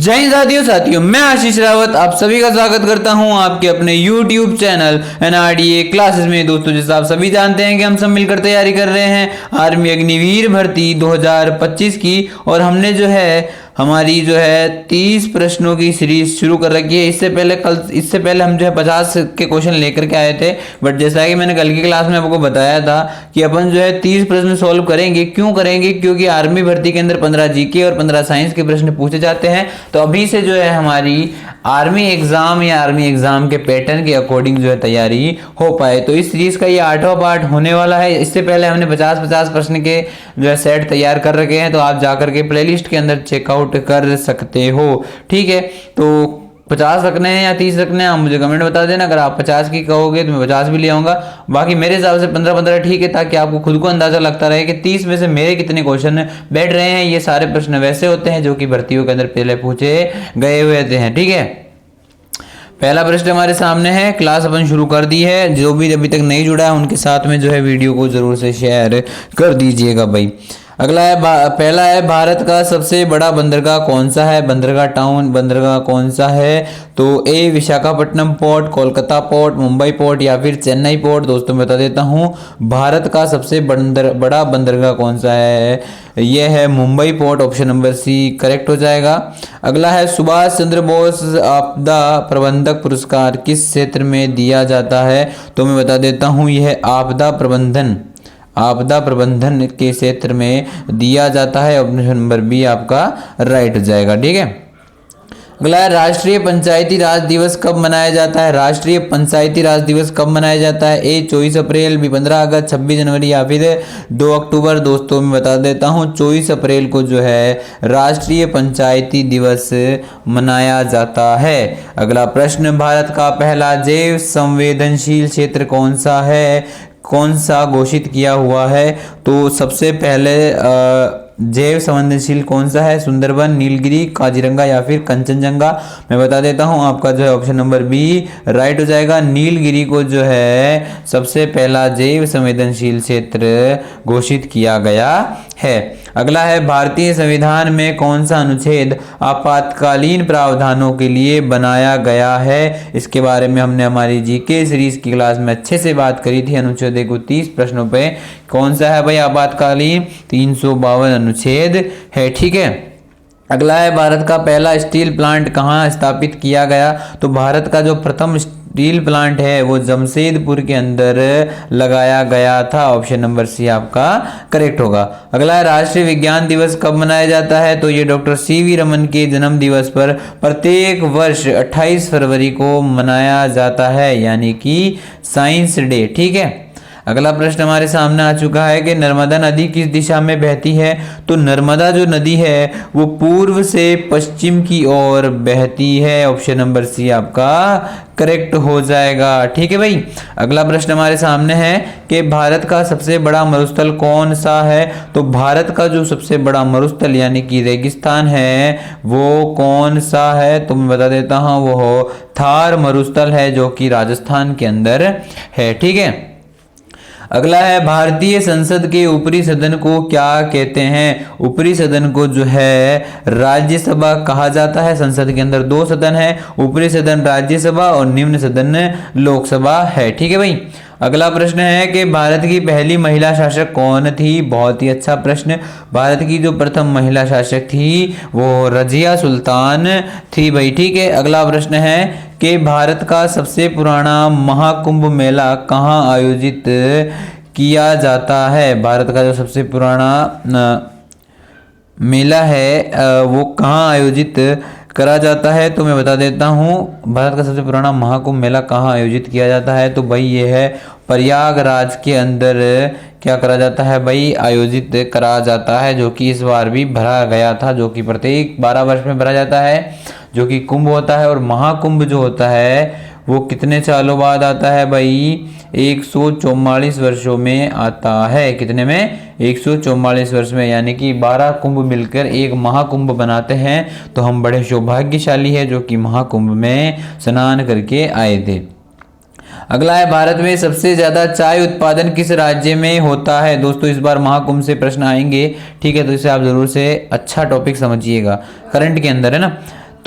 जय हिंद साथियों, मैं आशीष रावत आप सभी का स्वागत करता हूं आपके अपने YouTube चैनल NRDA क्लासेस में। दोस्तों, जैसा आप सभी जानते हैं कि हम सब मिलकर तैयारी कर रहे हैं आर्मी अग्निवीर भर्ती 2025 की, और हमने जो है हमारी 30 प्रश्नों की सीरीज शुरू कर रखी है। इससे पहले हम जो है 50 के क्वेश्चन लेकर के आए थे, बट जैसा कि मैंने कल की क्लास में आपको बताया था कि अपन जो है 30 प्रश्न सॉल्व करेंगे। क्यों करेंगे? क्योंकि आर्मी भर्ती के अंदर 15 जीके और 15 साइंस के प्रश्न पूछे जाते हैं। तो अभी से जो है हमारी आर्मी एग्जाम या आर्मी एग्जाम के पैटर्न के अकॉर्डिंग जो है तैयारी हो पाए। तो इस सीरीज का ये 8वां पार्ट होने वाला है। इससे पहले हमने 50 प्रश्न के जो है सेट तैयार कर रखे हैं, तो आप जाकर के प्लेलिस्ट के अंदर चेकआउट कर सकते हो। ठीक है, तो 50 रखने हैं या 30 रखने हैं, आप मुझे कमेंट बता देना। अगर आप 50 की कहोगे तो मैं 50 भी ले आऊंगा। बाकी मेरे हिसाब से 15 ठीक है, ताकि आपको खुद को अंदाजा लगता रहे कि 30 में से मेरे कितने क्वेश्चन बैठ रहे हैं। ये सारे प्रश्न वैसे होते हैं जो कि भर्तियों के अंदर पहले पूछे गए हुए थे हैं। ठीक है, पहला प्रश्न हमारे सामने है। क्लास अपन शुरू कर दी है। जो भी अभी तक नहीं जुड़ा है उनके साथ में जो है वीडियो को जरूर से शेयर कर दीजिएगा भाई। अगला है पहला है, भारत का सबसे बड़ा बंदरगाह कौन सा है? बंदरगाह कौन सा है? तो A Visakhapatnam port, Kolkata port, Mumbai port या फिर चेन्नई पोर्ट। दोस्तों मैं बता देता हूँ, भारत का सबसे बड़ा बंदरगाह कौन सा है? यह है Mumbai port. Option number C correct हो जाएगा। अगला है, सुभाष चंद्र बोस आपदा प्रबंधक पुरस्कार किस क्षेत्र में दिया जाता है? तो मैं बता देता हूँ, यह आपदा प्रबंधन के क्षेत्र में दिया जाता है। ऑप्शन नंबर बी आपका राइट हो जाएगा। ठीक है, अगला है, राष्ट्रीय पंचायती राज दिवस कब मनाया जाता है? राष्ट्रीय पंचायती राज दिवस कब मनाया जाता है? ए 24 अप्रैल, बी 15 अगस्त, 26 जनवरी या फिर 2 अक्टूबर। दोस्तों मैं बता देता हूँ, 24 अप्रैल को जो है राष्ट्रीय पंचायती दिवस मनाया जाता है। अगला प्रश्न, भारत का पहला जैव संवेदनशील क्षेत्र कौन सा घोषित किया हुआ है? तो सबसे पहले जैव संवेदनशील कौन सा है? सुंदरबन, नीलगिरी, काजीरंगा या फिर कंचनजंगा। मैं बता देता हूं, आपका जो है ऑप्शन नंबर बी राइट हो जाएगा। नीलगिरी को जो है सबसे पहला जैव संवेदनशील क्षेत्र घोषित किया गया है। अगला है, भारतीय संविधान में कौन सा अनुच्छेद आपातकालीन प्रावधानों के लिए बनाया गया है? इसके बारे में हमने हमारी जीके सीरीज की क्लास में अच्छे से बात करी थी। अनुच्छेद 30 प्रश्नों पे कौन सा है भाई आपातकालीन? 352 अनुच्छेद है। ठीक है, अगला है, भारत का पहला स्टील प्लांट कहाँ स्थापित किया गया? तो भारत का जो प्रथम स्टील प्लांट है वो जमशेदपुर के अंदर लगाया गया था। ऑप्शन नंबर सी आपका करेक्ट होगा। अगला है, राष्ट्रीय विज्ञान दिवस कब मनाया जाता है? तो ये डॉक्टर सीवी रमन के जन्म दिवस पर प्रत्येक वर्ष 28 फरवरी को मनाया जाता है, यानी कि साइंस डे। ठीक है, अगला प्रश्न हमारे सामने आ चुका है कि नर्मदा नदी किस दिशा में बहती है? तो नर्मदा जो नदी है वो पूर्व से पश्चिम की ओर बहती है। ऑप्शन नंबर सी आपका करेक्ट हो जाएगा। ठीक है भाई, अगला प्रश्न हमारे सामने है कि भारत का सबसे बड़ा मरुस्थल कौन सा है? तो भारत का जो सबसे बड़ा मरुस्थल यानी कि रेगिस्तान है वो कौन सा है? तो मैं बता देता हूँ, वो थार मरुस्थल है जो कि राजस्थान के अंदर है। ठीक है, अगला है, भारतीय संसद के ऊपरी सदन को क्या कहते हैं? ऊपरी सदन को जो है राज्यसभा कहा जाता है। संसद के अंदर 2 सदन है, ऊपरी सदन राज्यसभा और निम्न सदन लोकसभा है। ठीक है भाई, अगला प्रश्न है कि भारत की पहली महिला शासक कौन थी? बहुत ही अच्छा प्रश्न। भारत की जो प्रथम महिला शासक थी वो रजिया सुल्तान थी भाई। ठीक है, अगला प्रश्न है कि भारत का सबसे पुराना महाकुंभ मेला कहाँ आयोजित किया जाता है? भारत का जो सबसे पुराना मेला है वो कहाँ आयोजित करा जाता है? तो मैं बता देता हूँ, भारत का सबसे पुराना महाकुंभ मेला कहाँ आयोजित किया जाता है? तो भाई ये है प्रयागराज के अंदर क्या करा जाता है भाई? आयोजित करा जाता है, जो कि इस बार भी भरा गया था, जो कि प्रत्येक 12 वर्ष में भरा जाता है, जो कि कुंभ होता है। और महाकुंभ जो होता है वो कितने सालों बाद आता है भाई? 144 वर्षों में आता है। कितने में? 144 वर्ष में, यानी कि 12 कुंभ मिलकर एक महाकुंभ बनाते हैं। तो हम बड़े सौभाग्यशाली है जो कि महाकुंभ में स्नान करके आए थे। अगला है, भारत में सबसे ज्यादा चाय उत्पादन किस राज्य में होता है? दोस्तों इस बार महाकुंभ से प्रश्न आएंगे, ठीक है, तो इसे आप जरूर से अच्छा टॉपिक समझिएगा, करंट के अंदर है ना।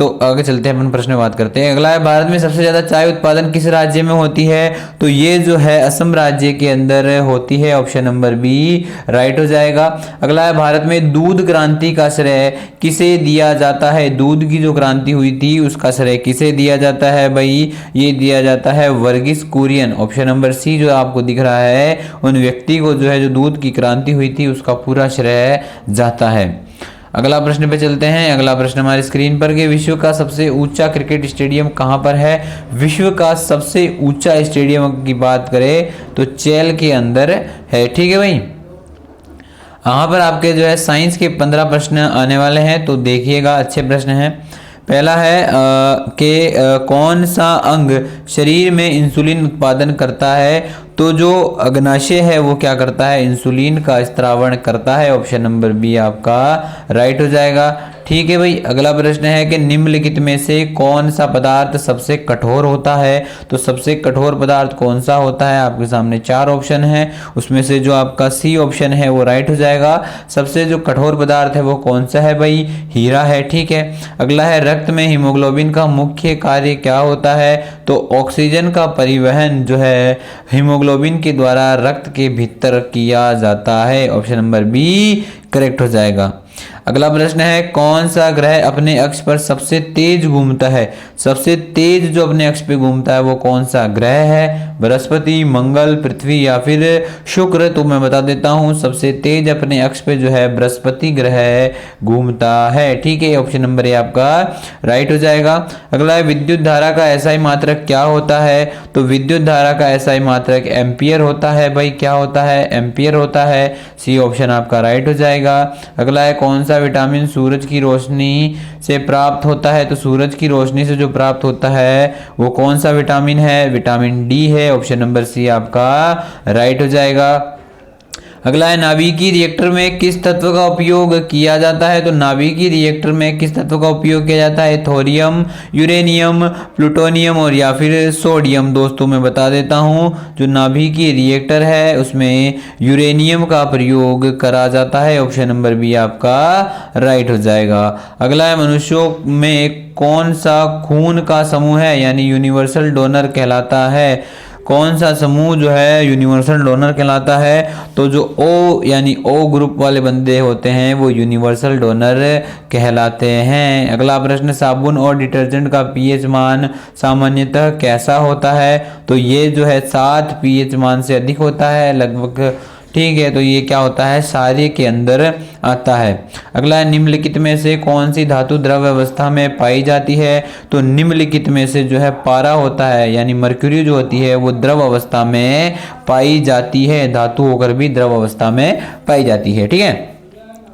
तो आगे चलते हैं, अपन प्रश्न में बात करते हैं। अगला है, भारत में सबसे ज्यादा चाय उत्पादन किस राज्य में होती है? तो ये जो है असम राज्य के अंदर होती है, ऑप्शन नंबर बी राइट हो जाएगा। अगला है, भारत में दूध क्रांति का श्रेय किसे दिया जाता है? दूध की जो क्रांति हुई थी उसका श्रेय किसे दिया जाता है भाई? ये दिया जाता है Verghese Kurien, option number C जो आपको दिख रहा है, उन व्यक्ति को जो है जो दूध की क्रांति हुई थी उसका पूरा श्रेय जाता है। अगला प्रश्न पे चलते हैं। अगला प्रश्न हमारी स्क्रीन पर कि विश्व का सबसे ऊंचा क्रिकेट स्टेडियम कहां पर है? विश्व का सबसे ऊंचा स्टेडियम की बात करें तो चेल के अंदर है, ठीक है भाई। यहाँ पर आपके जो है साइंस के 15 प्रश्न आने वाले हैं, तो देखिएगा, अच्छे प्रश्न हैं। पहला है कि कौन सा अंग शरीर में इंसुलिन उत्पादन करता है? तो जो अग्नाशय है वो क्या करता है? इंसुलिन का स्त्रावण करता है, ऑप्शन नंबर बी आपका राइट हो जाएगा, ठीक है भाई। अगला प्रश्न है कि निम्नलिखित में से कौन सा पदार्थ सबसे कठोर होता है? तो सबसे कठोर पदार्थ कौन सा होता है? आपके सामने 4 ऑप्शन है, उसमें से जो आपका सी ऑप्शन है वो राइट हो जाएगा। सबसे जो कठोर पदार्थ है वो कौन सा है भाई? हीरा है, ठीक है। अगला है, रक्त में हीमोग्लोबिन का मुख्य कार्य क्या होता है? तो ऑक्सीजन का परिवहन जो है हीमोग्लोबिन के द्वारा रक्त के भीतर किया जाता है, ऑप्शन नंबर बी करेक्ट हो जाएगा। अगला प्रश्न है, कौन सा ग्रह अपने अक्ष पर सबसे तेज घूमता है? सबसे तेज जो अपने अक्ष पे घूमता है वो कौन सा ग्रह है? बृहस्पति, मंगल, पृथ्वी या फिर शुक्र? तो मैं बता देता हूं, सबसे तेज अपने अक्ष पे जो है बृहस्पति ग्रह घूमता है, ठीक है, ऑप्शन नंबर ए आपका राइट हो जाएगा। अगला है, विद्युत धारा का एसआई मात्रक क्या होता है? तो विद्युत धारा का एसआई मात्रक एम्पियर होता है भाई, क्या होता है? एम्पियर होता है, सी ऑप्शन आपका राइट हो जाएगा। अगला है, कौन सा विटामिन सूरज की रोशनी से प्राप्त होता है? तो सूरज की रोशनी से जो प्राप्त होता है वो कौन सा विटामिन है? विटामिन डी है, ऑप्शन नंबर सी आपका राइट हो जाएगा। अगला है, नाभिकीय रिएक्टर में किस तत्व का उपयोग किया जाता है? तो नाभिकीय रिएक्टर में किस तत्व का उपयोग किया जाता है? थोरियम, यूरेनियम, प्लूटोनियम और या फिर सोडियम। दोस्तों मैं बता देता हूं, जो नाभिकीय रिएक्टर है उसमें यूरेनियम का प्रयोग करा जाता है, ऑप्शन नंबर बी आपका राइट हो जाएगा। अगला है, मनुष्यों में कौन सा खून का समूह है यानी यूनिवर्सल डोनर कहलाता है? कौन सा समूह जो है यूनिवर्सल डोनर कहलाता है? तो जो ओ यानी ओ ग्रुप वाले बंदे होते हैं वो यूनिवर्सल डोनर कहलाते हैं। अगला प्रश्न, साबुन और डिटर्जेंट का पीएच मान सामान्यतः कैसा होता है? तो ये जो है 7 पीएच मान से अधिक होता है लगभग, ठीक है, तो ये क्या होता है? क्षारीय के अंदर आता है। अगला है, निम्नलिखित में से कौन सी धातु द्रव अवस्था में पाई जाती है? तो निम्नलिखित में से जो है पारा होता है यानी मर्क्यूरी जो होती है वो द्रव अवस्था में पाई जाती है, धातु होकर भी द्रव अवस्था में पाई जाती है, ठीक है।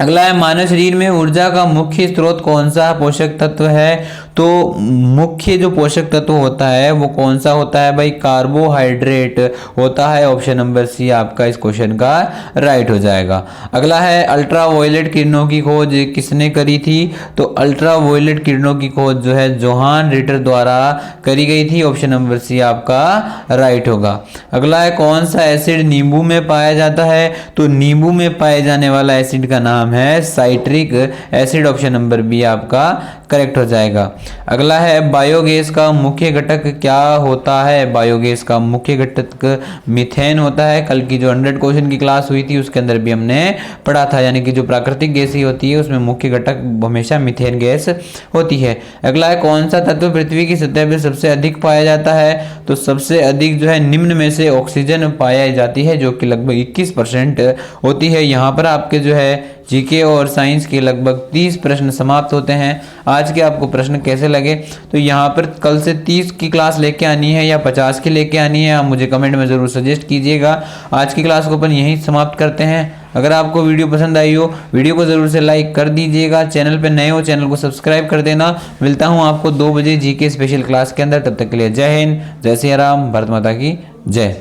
अगला है, मानव शरीर में ऊर्जा का मुख्य स्रोत कौन सा पोषक तत्व है? तो मुख्य जो पोषक तत्व होता है वो कौन सा होता है भाई? कार्बोहाइड्रेट होता है, ऑप्शन नंबर सी आपका इस क्वेश्चन का राइट हो जाएगा। अगला है, अल्ट्रावायलेट किरणों की खोज किसने करी थी? तो अल्ट्रावायलेट किरणों की खोज जो है जोहान रिटर द्वारा करी गई थी, ऑप्शन नंबर सी आपका राइट होगा। अगला है, कौन सा एसिड नींबू में पाया जाता है? तो नींबू में पाए जाने वाला एसिड का नाम है citric acid, option number B आपका करेक्ट हो जाएगा। अगला है, बायोगैस का मुख्य घटक क्या होता है? बायोगैस का मुख्य घटक मीथेन होता है। कल की जो 100 क्वेश्चन की क्लास हुई थी उसके अंदर भी हमने पढ़ा था, यानी कि जो प्राकृतिक गैस ही होती है उसमें मुख्य घटक हमेशा मीथेन गैस होती है। अगला है, कौन सा तत्व पृथ्वी की सतह पर सबसे अधिक पाया जाता है? तो सबसे अधिक जो है निम्न में से ऑक्सीजन पाई जाती है जो कि लगभग 21% होती है। यहाँ पर आपके जो है जीके और साइंस के लगभग 30 प्रश्न समाप्त होते हैं। आज के आपको प्रश्न कैसे लगे? तो यहाँ पर कल से 30 की क्लास लेके आनी है या 50 की लेके आनी है, आप मुझे कमेंट में ज़रूर सजेस्ट कीजिएगा। आज की क्लास को अपन यहीं समाप्त करते हैं। अगर आपको वीडियो पसंद आई हो वीडियो को ज़रूर से लाइक कर दीजिएगा, चैनल पे नए हो चैनल को सब्सक्राइब कर देना। मिलता हूँ आपको 2 बजे जीके स्पेशल क्लास के अंदर, तब तक के लिए जय हिंद, जय सिया राम, भारत माता की जय।